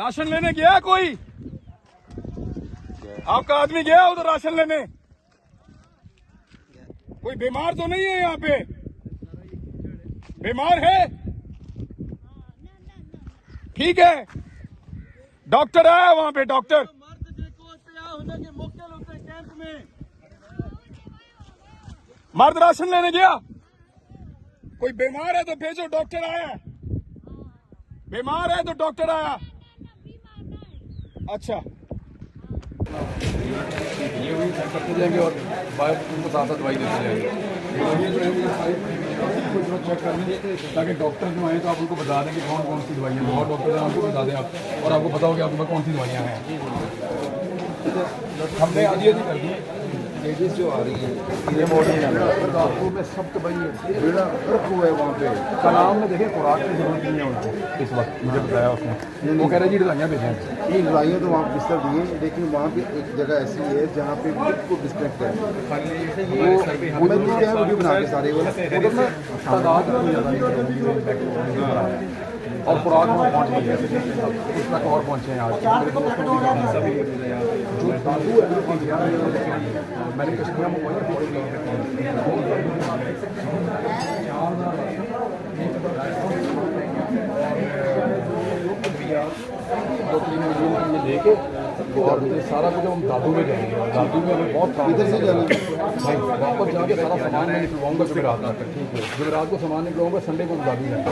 Ration लेने गया कोई? आपका आदमी गया उधर राशन लेने? कोई बीमार तो नहीं है यहाँ पे? बीमार है? ठीक है, डॉक्टर आया वहां पे, डॉक्टर। मर्द राशन लेने गया? कोई बीमार है तो भेजो, डॉक्टर आया। बीमार है तो डॉक्टर आया। अच्छा, ये वही चेक करते जाएंगे और बाहर उनको साथ साथ दवाई देते जाएंगे। चेक करने ताकि डॉक्टर जो आए तो आप उनको बता दें कि कौन कौन सी दवाइयाँ, बहुत डॉक्टर हैं आपको बता दें आप, और आपको बताओ कि आपके पास कौन सी दवाइयाँ हैं। हमने आधी कर दी लेडीज जो आ रही है ये मॉडल आपको मैं सब तो भाई बेड़ा गर्क हुआ है वहाँ पे कलाम में देखें खुराक की जरूरत नहीं है उनको इस वक्त, मुझे बताया उसने। वो कह रहे जी दवाइयाँ भेजें। ये दवाइयाँ तो वहाँ बिस्तर दिए, लेकिन वहाँ पे एक जगह ऐसी है जहाँ पे बिल्कुल डिस्ट्रैक्ट है। वो मैं तो क्या वीडियो बना के सारे वो तादाद ज़्यादा और खुराक में पहुँच गई है, उस तक और पहुँचे हैं आज मेरे दोस्तों की जो दादू है मैंने कश्मीर दो तीन मिलियन ये लेके और ये सारा कुछ हम दादू में जाएंगे। दादू में हमें बहुत काम इधर से जाना वापस जाके सारा सामान मैं निकलवाऊंगा जुमेरात तक। ठीक है, जुमेरात को सामान निकलवाऊंगा, संडे को दादू जाएंगे।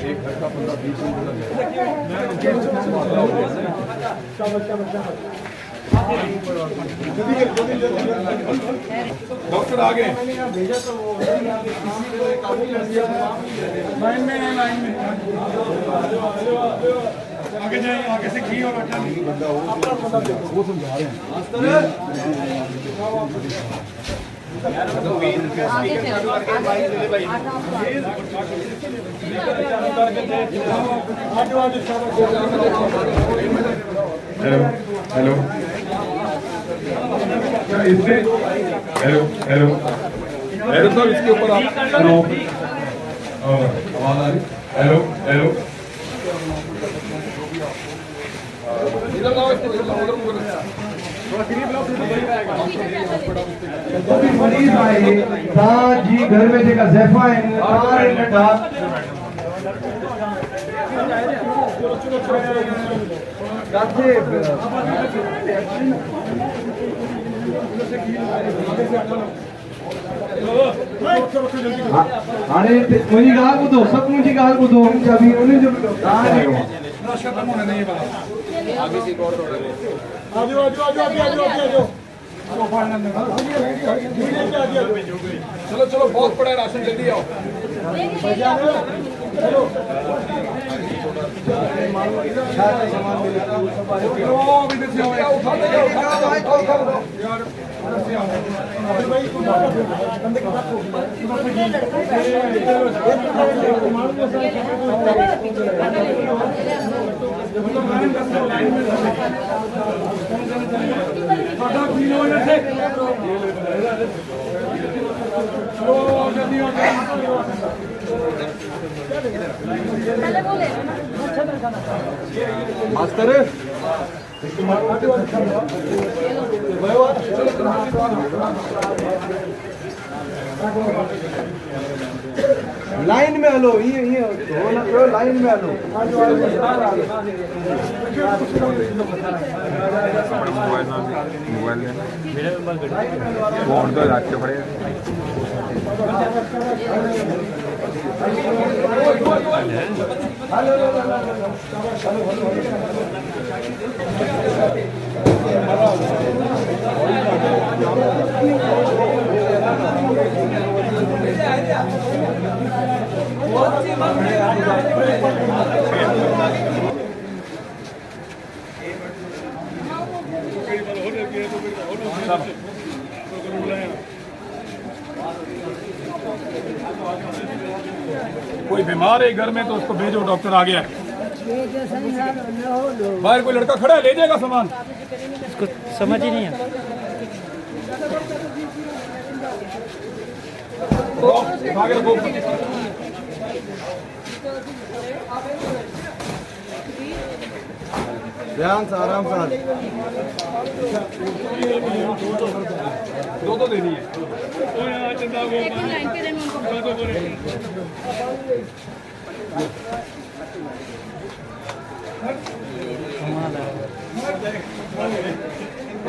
एक घर का 15-20 डॉक्टर आ गए। लाइन में है, लाइन में आगे जाइए, आगे से घी और आटा नहीं। वो समझा रहे हैं। हेलो हेलो, इससे हेलो हेलो हेलो सर, इसके ऊपर आप आवाज आ रही? हेलो हेलो, इधर लाओ, इधर लाओ, उधर बोलो। मरीज आए जी घर में जेका ज़ैफ़ा आहिनि ॿार नंढा हाणे मुंहिंजी ॻाल्हि ॿुधो, सभु मुंहिंजी ॻाल्हि ॿुधो, चाबी उन्हनि जो चलो चलो, बहुत पड़ा है राशन, जल्दी आओ। मास्टर लाइन में हलो, ये लाइन में हलो। मोबाइल फोन तो रख के पड़े। कोई बीमार है घर में तो उसको भेजो, डॉक्टर आ गया है। बाहर कोई लड़का खड़ा है, ले जाएगा सामान। इसको समझ ही नहीं है। भागे रखो। ध्यान से आराम से दो देनी है।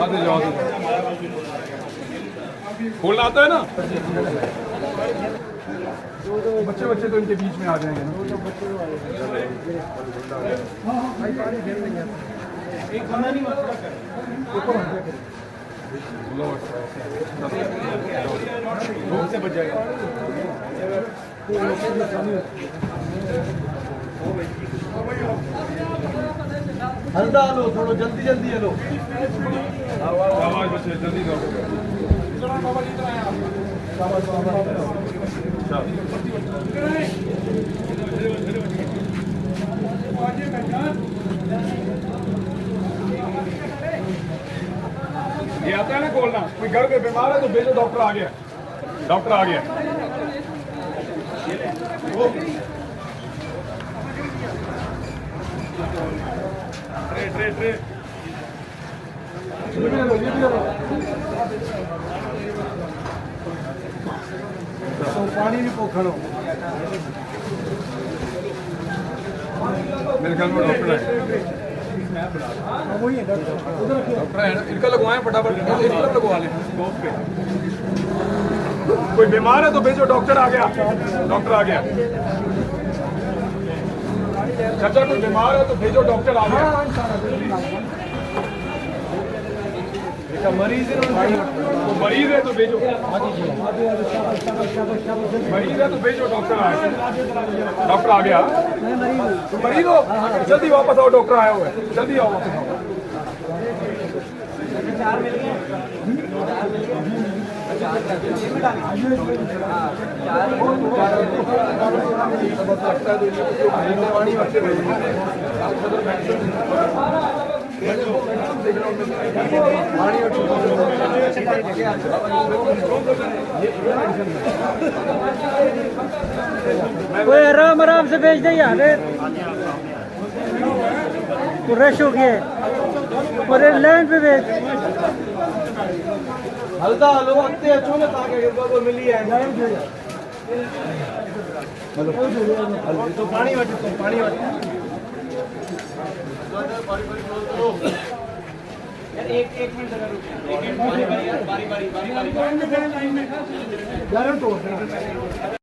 आते जाओ, खोलना आता है ना। बच्चे बच्चे तो इनके बीच में आ जाएंगे ना। से बच जाएगा। हल्का लो, थोड़ा जल्दी जल्दी लो। आवाज बच्चे जल्दी दो। ये आता है ना खोलना। कोई घर पे बीमार है तो भेजो, डॉक्टर आ गया, डॉक्टर आ गया। ट्रे ट्रे तो पानी भी पोखरो। मेरे ख्याल में डॉक्टर है। डॉक्टर है ना, इनका लगवाएं फटाफट, इनका लगवा लें। कोई बीमार है तो भेजो, डॉक्टर आ गया, डॉक्टर आ गया। चाचा कोई बीमार है तो भेजो, डॉक्टर आ गया। मरीज तो मरीज है तो भेजो, मरीज है तो भेजो, डॉक्टर आया, डॉक्टर आ गया। तुम मरीज हो, जल्दी वापस आओ, डॉक्टर आया हुआ है, जल्दी आओ वापस आओ। कोई आराम आराम से भेज दे यार, तो रश हो गया है। और लैंड पे भेज। हल्का लो, अगते अच्छो ना ताके को मिली है। तो पानी वट, तो पानी वट। एक मिनट जरा रुको। बारी बारी बारी बारी बारी बारी।